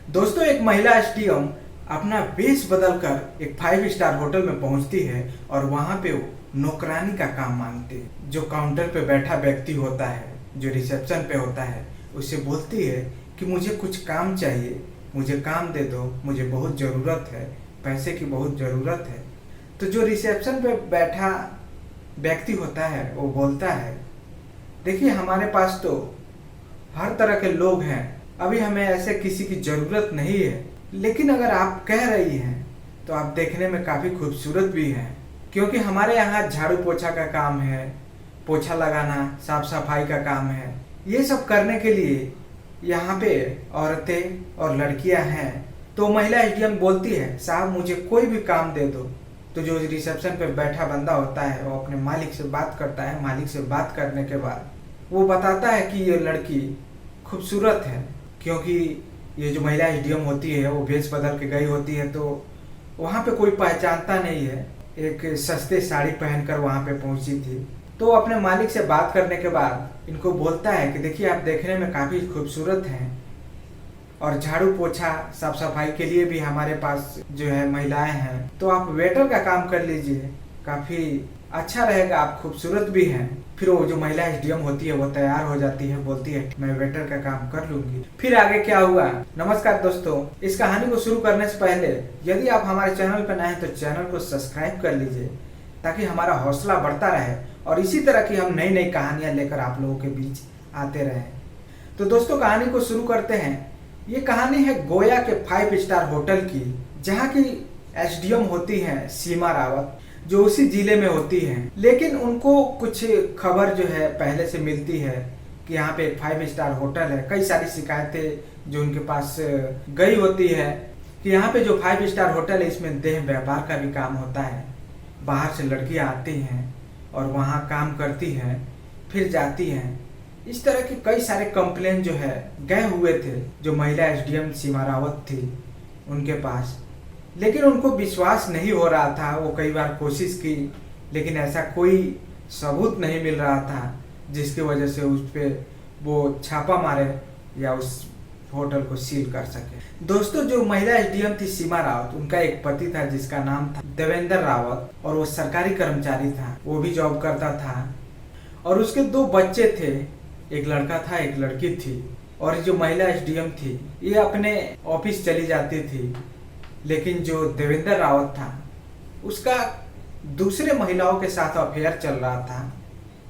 दोस्तों, एक महिला एसडीएम अपना वेश बदलकर एक 5 स्टार होटल में पहुंचती है और वहां पे वो नौकरानी का काम मांगती है। जो काउंटर पे बैठा व्यक्ति होता है, जो रिसेप्शन पे होता है, उससे बोलती है कि मुझे कुछ काम चाहिए, मुझे काम दे दो, मुझे बहुत ज़रूरत है, पैसे की बहुत ज़रूरत है। तो जो रिसेप्शन पे बैठा व्यक्ति होता है वो बोलता है, देखिए हमारे पास तो हर तरह के लोग हैं, अभी हमें ऐसे किसी की ज़रूरत नहीं है, लेकिन अगर आप कह रही हैं तो आप देखने में काफ़ी खूबसूरत भी हैं, क्योंकि हमारे यहाँ झाड़ू पोछा का काम है, पोछा लगाना, साफ सफाई का काम है। ये सब करने के लिए यहाँ पे औरतें और लड़कियाँ हैं। तो महिला एसडीएम बोलती है, साहब मुझे कोई भी काम दे दो। तो जो रिसेप्शन पे बैठा बंदा होता है वो अपने मालिक से बात करता है। मालिक से बात करने के बाद वो बताता है कि ये लड़की खूबसूरत है, क्योंकि ये जो महिला एसडीएम होती है वो भेष बदल के गई होती है, तो वहाँ पे कोई पहचानता नहीं है। एक सस्ते साड़ी पहनकर वहाँ पे पहुँची थी। तो वो अपने मालिक से बात करने के बाद इनको बोलता है कि देखिए आप देखने में काफ़ी खूबसूरत हैं और झाड़ू पोछा साफ सफाई के लिए भी हमारे पास जो है महिलाएं हैं, तो आप वेटर का काम कर लीजिए, काफ़ी अच्छा रहेगा, आप खूबसूरत भी हैं। फिर वो जो महिला एसडीएम होती है वो तैयार हो जाती है, बोलती है मैं वेटर का काम कर लूंगी। फिर आगे क्या हुआ? नमस्कार दोस्तों, इस कहानी को शुरू करने से पहले यदि आप हमारे चैनल पर नए हैं तो चैनल को सब्सक्राइब कर लीजिए, ताकि हमारा हौसला बढ़ता रहे और इसी तरह की हम नई नई कहानियां लेकर आप लोगों के बीच आते रहें। तो दोस्तों, कहानी को शुरू करते हैं। ये कहानी है गोया के 5 स्टार होटल की, जहाँ की एसडीएम होती हैं सीमा रावत, जो उसी जिले में होती हैं। लेकिन उनको कुछ खबर जो है पहले से मिलती है कि यहाँ पे एक 5 स्टार होटल है। कई सारी शिकायतें जो उनके पास गई होती है कि यहाँ पे जो 5 स्टार होटल है इसमें देह व्यापार का भी काम होता है। बाहर से लड़कियाँ आती हैं और वहाँ काम करती हैं, फिर जाती हैं। इस तरह के कई सारे कंप्लेन जो है गए हुए थे जो महिला एसडीएम सीमा रावत थी उनके पास, लेकिन उनको विश्वास नहीं हो रहा था। वो कई बार कोशिश की, लेकिन ऐसा कोई सबूत नहीं मिल रहा था जिसकी वजह से उस पर वो छापा मारे या उस होटल को सील कर सके। दोस्तों, जो महिला एसडीएम थी सीमा रावत, उनका एक पति था जिसका नाम था देवेंद्र रावत, और वो सरकारी कर्मचारी था, वो भी जॉब करता था और उसके 2 बच्चे थे, एक लड़का था एक लड़की थी। और जो महिला एसडीएम थी ये अपने ऑफिस चली जाती थी, लेकिन जो देवेंद्र रावत था उसका दूसरे महिलाओं के साथ अफेयर चल रहा था,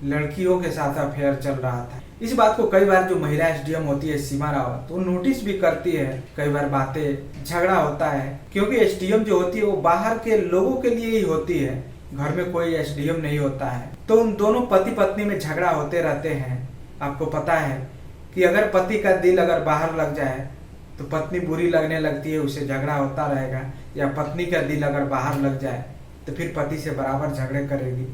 लड़कियों के साथ अफेयर चल रहा था। इस बात को कई बार जो महिला एसडीएम होती है सीमा रावत वो नोटिस भी करती है। कई बार बातें झगड़ा होता है, क्योंकि एसडीएम जो होती है वो बाहर के लोगों के लिए ही होती है, घर में कोई एसडीएम नहीं होता है। तो उन दोनों पति पत्नी में झगड़ा होते रहते हैं। आपको पता है कि अगर पति का दिल अगर बाहर लग जाए तो पत्नी बुरी लगने लगती है, उससे झगड़ा होता रहेगा, या पत्नी का दिल अगर बाहर लग जाए तो फिर पति से बराबर झगड़े करेगी।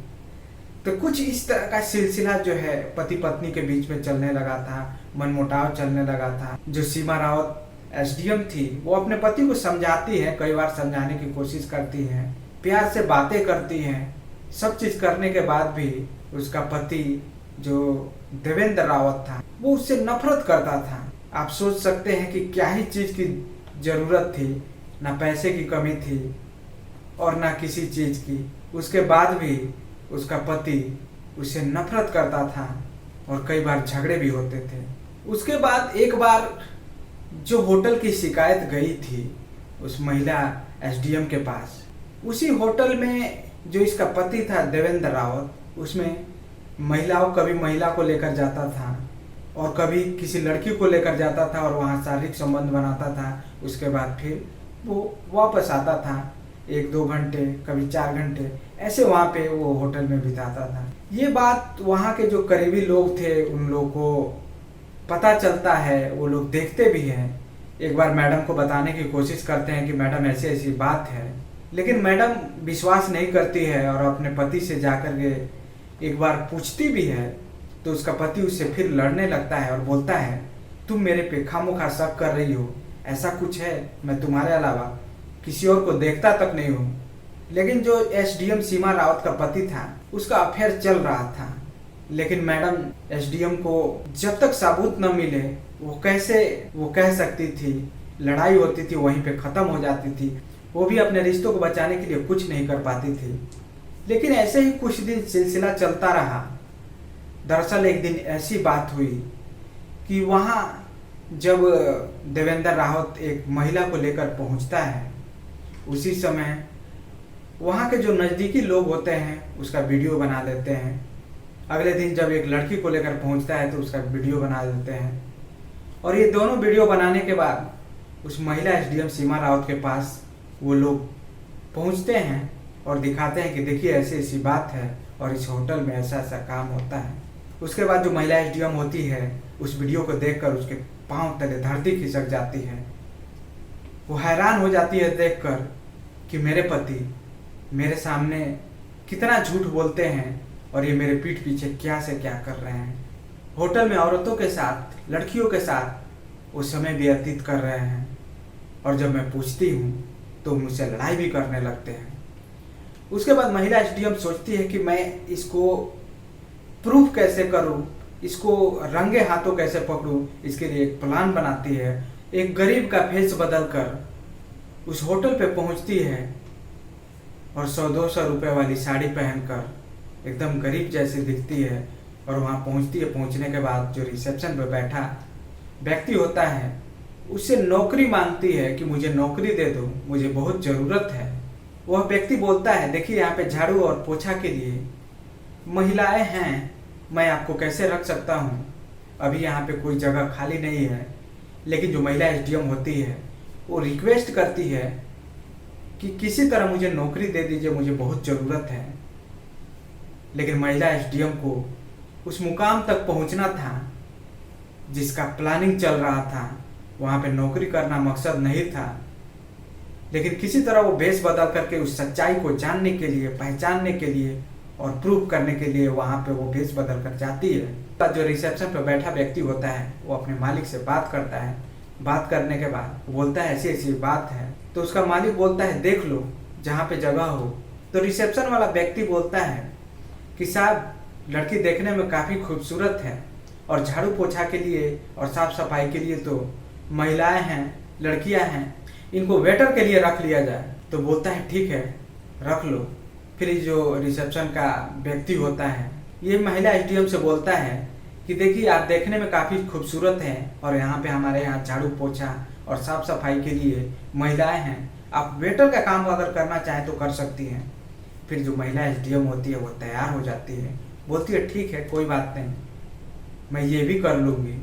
तो कुछ इस तरह का सिलसिला जो है पति पत्नी के बीच में चलने लगा था, मनमुटाव चलने लगा था। जो सीमा रावत एसडीएम थी वो अपने पति को समझाती है, कई बार समझाने की कोशिश करती है, प्यार से बातें करती हैं, सब चीज करने के बाद भी उसका पति जो देवेंद्र रावत था वो उससे नफरत करता था। आप सोच सकते हैं कि क्या ही चीज की जरूरत थी, ना पैसे की कमी थी और ना किसी चीज की। उसके बाद भी उसका पति उससे नफरत करता था और कई बार झगड़े भी होते थे। उसके बाद एक बार जो होटल की शिकायत गई थी उस महिला एसडीएम के पास, उसी होटल में जो इसका पति था देवेंद्र रावत, उसमें महिलाओं कभी महिला को लेकर जाता था और कभी किसी लड़की को लेकर जाता था और वहाँ शारीरिक संबंध बनाता था। उसके बाद फिर वो वापस आता था, 1-2 घंटे, कभी 4 घंटे ऐसे वहाँ पे वो होटल में बिताता था। ये बात वहाँ के जो करीबी लोग थे उन लोगों को पता चलता है, वो लोग देखते भी हैं। एक बार मैडम को बताने की कोशिश करते हैं कि मैडम ऐसी ऐसी बात है, लेकिन मैडम विश्वास नहीं करती है और अपने पति से जाकर के एक बार पूछती भी है। तो उसका पति उससे फिर लड़ने लगता है और बोलता है, तुम मेरे पे खामोखा शक कर रही हो, ऐसा कुछ है, मैं तुम्हारे अलावा किसी और को देखता तक नहीं हूँ। लेकिन जो एसडीएम सीमा रावत का पति था उसका अफेयर चल रहा था, लेकिन मैडम एसडीएम को जब तक सबूत न मिले वो कह सकती थी लड़ाई होती थी वहीं पे ख़त्म हो जाती थी। वो भी अपने रिश्तों को बचाने के लिए कुछ नहीं कर पाती थी। लेकिन ऐसे ही कुछ दिन सिलसिला चलता रहा। दरअसल एक दिन ऐसी बात हुई कि वहाँ जब देवेंद्र रावत एक महिला को लेकर पहुँचता है, उसी समय वहाँ के जो नज़दीकी लोग होते हैं उसका वीडियो बना लेते हैं। अगले दिन जब एक लड़की को लेकर पहुँचता है तो उसका वीडियो बना देते हैं। और ये दोनों वीडियो बनाने के बाद उस महिला एसडीएम सीमा रावत के पास वो लोग पहुँचते हैं और दिखाते हैं कि देखिए ऐसी ऐसी बात है और इस होटल में ऐसा ऐसा काम होता है। उसके बाद जो महिला एसडीएम होती है उस वीडियो को देखकर उसके पांव तले धरती खिसक जाती है। वो हैरान हो जाती है देखकर कि मेरे पति मेरे सामने कितना झूठ बोलते हैं और ये मेरे पीठ पीछे क्या से क्या कर रहे हैं। होटल में औरतों के साथ, लड़कियों के साथ वो समय व्यतीत कर रहे हैं और जब मैं पूछती हूँ तो मुझसे लड़ाई भी करने लगते हैं। उसके बाद महिला एसडीएम सोचती है कि मैं इसको प्रूफ कैसे करूँ, इसको रंगे हाथों कैसे पकड़ूँ। इसके लिए एक प्लान बनाती है। एक गरीब का भेष बदलकर उस होटल पे पहुंचती है और 100-200 रुपए वाली साड़ी पहनकर एकदम गरीब जैसी दिखती है और वहाँ पहुंचती है। पहुंचने के बाद जो रिसेप्शन पे बैठा व्यक्ति होता है उससे नौकरी मांगती है कि मुझे नौकरी दे दो, मुझे बहुत ज़रूरत है। वह व्यक्ति बोलता है देखिए यहाँ पे झाड़ू और पोछा के लिए महिलाएं हैं, मैं आपको कैसे रख सकता हूँ, अभी यहाँ पे कोई जगह खाली नहीं है। लेकिन जो महिला एसडीएम होती है वो रिक्वेस्ट करती है कि किसी तरह मुझे नौकरी दे दीजिए, मुझे बहुत ज़रूरत है। लेकिन महिला एसडीएम को उस मुकाम तक पहुंचना था जिसका प्लानिंग चल रहा था। वहाँ पे नौकरी करना मकसद नहीं था, लेकिन किसी तरह वो भेष बदल करके उस सच्चाई को जानने के लिए, पहचानने के लिए और प्रूव करने के लिए वहाँ पे वो भेष बदल कर जाती है। जो रिसेप्शन पर बैठा व्यक्ति होता है वो अपने मालिक से बात करता है। बात करने के बाद बोलता है ऐसी ऐसी बात है। तो उसका मालिक बोलता है देख लो जहाँ पे जगह हो। तो रिसेप्शन वाला व्यक्ति बोलता है कि साहब लड़की देखने में काफ़ी खूबसूरत है और झाड़ू पोछा के लिए और साफ सफाई के लिए तो महिलाएं हैं, लड़कियां हैं, इनको वेटर के लिए रख लिया जाए। तो बोलता है ठीक है रख लो। फिर जो रिसेप्शन का व्यक्ति होता है ये महिला एसडीएम से बोलता है कि देखिए आप देखने में काफ़ी खूबसूरत हैं और यहाँ पे हमारे यहाँ झाड़ू पोछा और साफ सफाई के लिए महिलाएं हैं, आप वेटर का काम अगर करना चाहें तो कर सकती हैं। फिर जो महिला एसडीएम होती है वो तैयार हो जाती है, बोलती है ठीक है कोई बात नहीं, मैं ये भी कर लूँगी।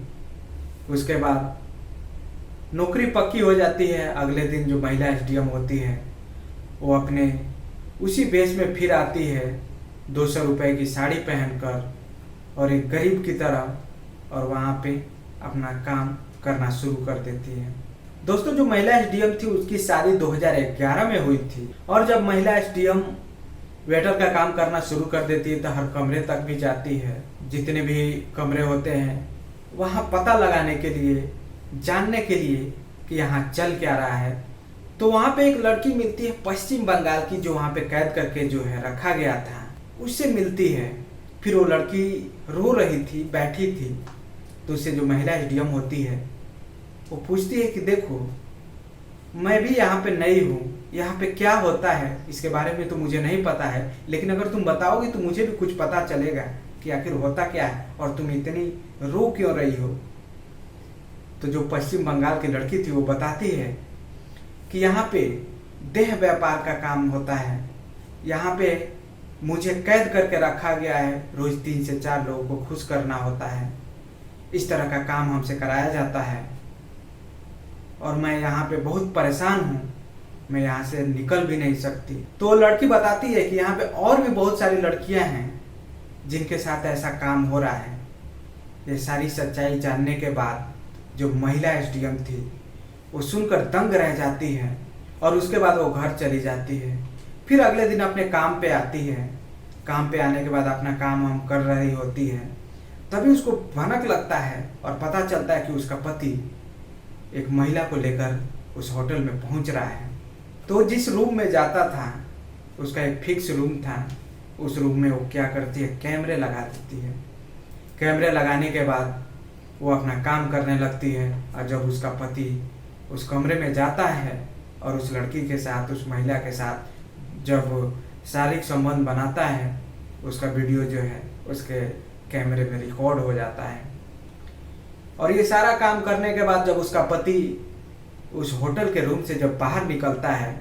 उसके बाद नौकरी पक्की हो जाती है। अगले दिन जो महिला एसडीएम होती है वो अपने उसी बेस में फिर आती है 200 रुपए की साड़ी पहनकर और एक गरीब की तरह और वहाँ पे अपना काम करना शुरू कर देती है। दोस्तों जो महिला एसडीएम थी उसकी शादी 2011 में हुई थी और जब महिला एसडीएम वेटर का काम करना शुरू कर देती है तो हर कमरे तक भी जाती है। जितने भी कमरे होते हैं वहाँ पता लगाने के लिए, जानने के लिए कि यहाँ चल क्या रहा है। तो वहाँ पे एक लड़की मिलती है पश्चिम बंगाल की जो वहाँ पे कैद करके जो है रखा गया था, उससे मिलती है। फिर वो लड़की रो रही थी, बैठी थी। तो उससे जो महिला एसडीएम होती है वो पूछती है कि देखो मैं भी यहाँ पे नई हूँ, यहाँ पे क्या होता है इसके बारे में तो मुझे नहीं पता है, लेकिन अगर तुम बताओगी तो मुझे भी कुछ पता चलेगा कि आखिर होता क्या है और तुम इतनी रो क्यों रही हो। तो जो पश्चिम बंगाल की लड़की थी वो बताती है कि यहाँ पे देह व्यापार का काम होता है, यहाँ पे मुझे कैद करके रखा गया है, रोज 3 से 4 लोगों को खुश करना होता है, इस तरह का काम हमसे कराया जाता है और मैं यहाँ पे बहुत परेशान हूँ, मैं यहाँ से निकल भी नहीं सकती। तो लड़की बताती है कि यहाँ पे और भी बहुत सारी लड़कियाँ हैं जिनके साथ ऐसा काम हो रहा है। ये सारी सच्चाई जानने के बाद जो महिला एसडीएम थी वो सुनकर दंग रह जाती है और उसके बाद वो घर चली जाती है। फिर अगले दिन अपने काम पे आती है। काम पे आने के बाद अपना काम हम कर रही होती है, तभी उसको भनक लगता है और पता चलता है कि उसका पति एक महिला को लेकर उस होटल में पहुंच रहा है। तो जिस रूम में जाता था उसका एक फिक्स रूम था, उस रूम में वो क्या करती है कैमरे लगा देती है। कैमरे लगाने के बाद वो अपना काम करने लगती है और जब उसका पति उस कमरे में जाता है और उस लड़की के साथ, उस महिला के साथ जब शारीरिक संबंध बनाता है, उसका वीडियो जो है उसके कैमरे में रिकॉर्ड हो जाता है। और ये सारा काम करने के बाद जब उसका पति उस होटल के रूम से जब बाहर निकलता है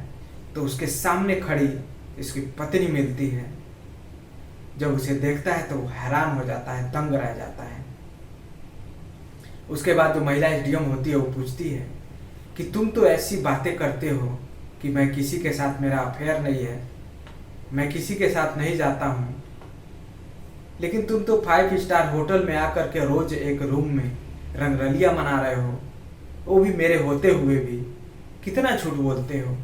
तो उसके सामने खड़ी इसकी पत्नी मिलती है। जब उसे देखता है तो वो हैरान हो जाता है, दंग रह जाता है। उसके बाद जो महिला एसडीएम होती है वो पूछती है कि तुम तो ऐसी बातें करते हो कि मैं किसी के साथ, मेरा अफेयर नहीं है, मैं किसी के साथ नहीं जाता हूँ, लेकिन तुम तो 5 स्टार होटल में आकर के रोज एक रूम में रंगरलिया मना रहे हो, वो भी मेरे होते हुए भी। कितना झूठ बोलते हो।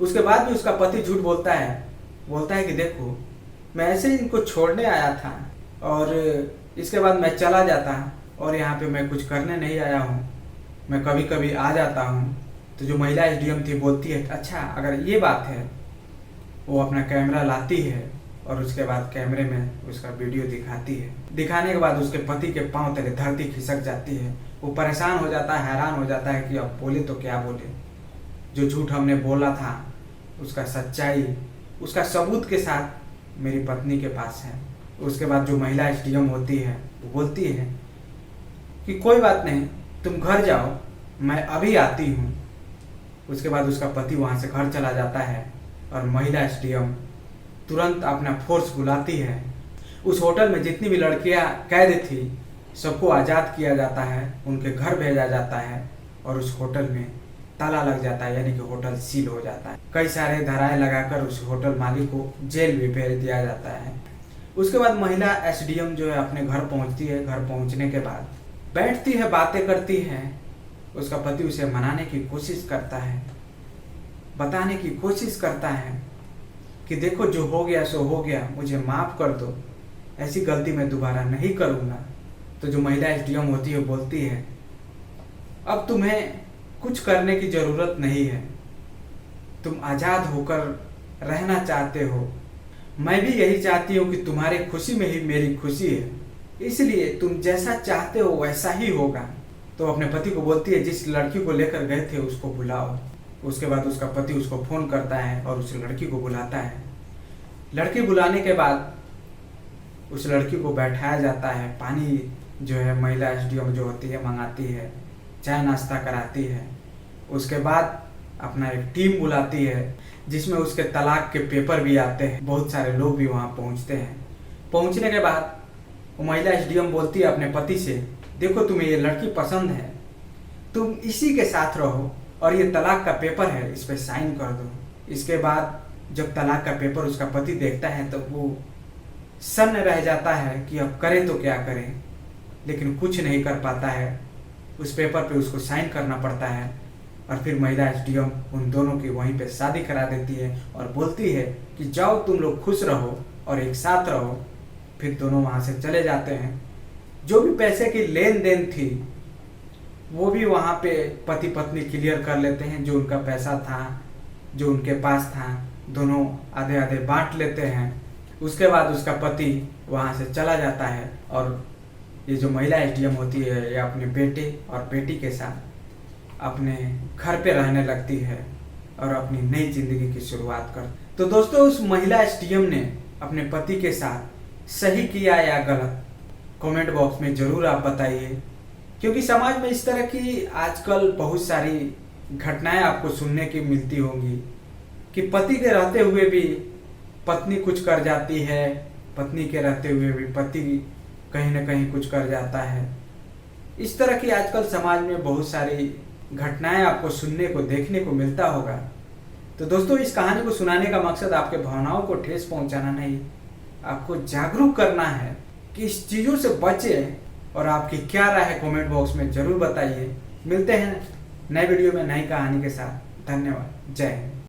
उसके बाद भी उसका पति झूठ बोलता है कि देखो मैं ऐसे ही इनको छोड़ने आया था और इसके बाद मैं चला जाता और यहाँ पे मैं कुछ करने नहीं आया हूँ, मैं कभी कभी आ जाता हूँ। तो जो महिला एसडीएम थी बोलती है अच्छा अगर ये बात है। वो अपना कैमरा लाती है और उसके बाद कैमरे में उसका वीडियो दिखाती है। दिखाने के बाद उसके पति के पांव तले धरती खिसक जाती है। वो परेशान हो जाता है, हैरान हो जाता है कि अब बोले तो क्या बोले। जो झूठ हमने बोला था उसका सच्चाई, उसका सबूत के साथ मेरी पत्नी के पास है। उसके बाद जो महिला एसडीएम होती है वो बोलती है कि कोई बात नहीं, तुम घर जाओ, मैं अभी आती हूँ। उसके बाद उसका पति वहाँ से घर चला जाता है और महिला एसडीएम तुरंत अपना फोर्स बुलाती है। उस होटल में जितनी भी लड़कियां कैद थी सबको आज़ाद किया जाता है, उनके घर भेजा जाता है और उस होटल में ताला लग जाता है, यानी कि होटल सील हो जाता है। कई सारे धाराएं लगाकर उस होटल मालिक को जेल भी भेज दिया जाता है। उसके बाद महिला एसडीएम जो है अपने घर पहुंचती है। घर पहुंचने के बाद बैठती है, बातें करती है। उसका पति उसे मनाने की कोशिश करता है, बताने की कोशिश करता है कि देखो जो हो गया सो हो गया, मुझे माफ़ कर दो, ऐसी गलती मैं दोबारा नहीं करूँगा। तो जो महिला एसडीएम होती है बोलती है अब तुम्हें कुछ करने की ज़रूरत नहीं है, तुम आज़ाद होकर रहना चाहते हो, मैं भी यही चाहती हूँ कि तुम्हारी खुशी में ही मेरी खुशी है, इसलिए तुम जैसा चाहते हो वैसा ही होगा। तो अपने पति को बोलती है जिस लड़की को लेकर गए थे उसको बुलाओ। उसके बाद उसका पति उसको फ़ोन करता है और उस लड़की को बुलाता है। लड़की बुलाने के बाद उस लड़की को बैठाया जाता है। पानी जो है महिला एसडीएम जो होती है मंगाती है, चाय नाश्ता कराती है। उसके बाद अपना एक टीम बुलाती है जिसमें उसके तलाक के पेपर भी आते हैं। बहुत सारे लोग भी वहाँ पहुँचते हैं। पहुँचने के बाद वो महिला एसडीएम बोलती है अपने पति से देखो तुम्हें ये लड़की पसंद है, तुम इसी के साथ रहो और ये तलाक का पेपर है, इस पर साइन कर दो। इसके बाद जब तलाक का पेपर उसका पति देखता है तो वो सन्न रह जाता है कि अब करें तो क्या करें, लेकिन कुछ नहीं कर पाता है। उस पेपर पे उसको साइन करना पड़ता है और फिर महिला एसडीएम उन दोनों की वहीं पे शादी करा देती है और बोलती है कि जाओ तुम लोग खुश रहो और एक साथ रहो। फिर दोनों वहाँ से चले जाते हैं। जो भी पैसे की लेन देन थी वो भी वहाँ पे पति पत्नी क्लियर कर लेते हैं। जो उनका पैसा था, जो उनके पास था, दोनों आधे आधे बांट लेते हैं। उसके बाद उसका पति वहाँ से चला जाता है और ये जो महिला एसडीएम होती है ये अपने बेटे और बेटी के साथ अपने घर पे रहने लगती है और अपनी नई जिंदगी की शुरुआत कर। तो दोस्तों उस महिला एसडीएम ने अपने पति के साथ सही किया या गलत, कमेंट बॉक्स में ज़रूर आप बताइए, क्योंकि समाज में इस तरह की आजकल बहुत सारी घटनाएं आपको सुनने की मिलती होंगी कि पति के रहते हुए भी पत्नी कुछ कर जाती है, पत्नी के रहते हुए भी पति कहीं ना कहीं कुछ कर जाता है। इस तरह की आजकल समाज में बहुत सारी घटनाएं आपको सुनने को, देखने को मिलता होगा। तो दोस्तों इस कहानी को सुनाने का मकसद आपके भावनाओं को ठेस पहुंचाना नहीं, आपको जागरूक करना है कि इस चीज़ों से बचें। और आपकी क्या राय है कमेंट बॉक्स में ज़रूर बताइए। मिलते हैं नए वीडियो में नई कहानी के साथ। धन्यवाद। जय हिंद।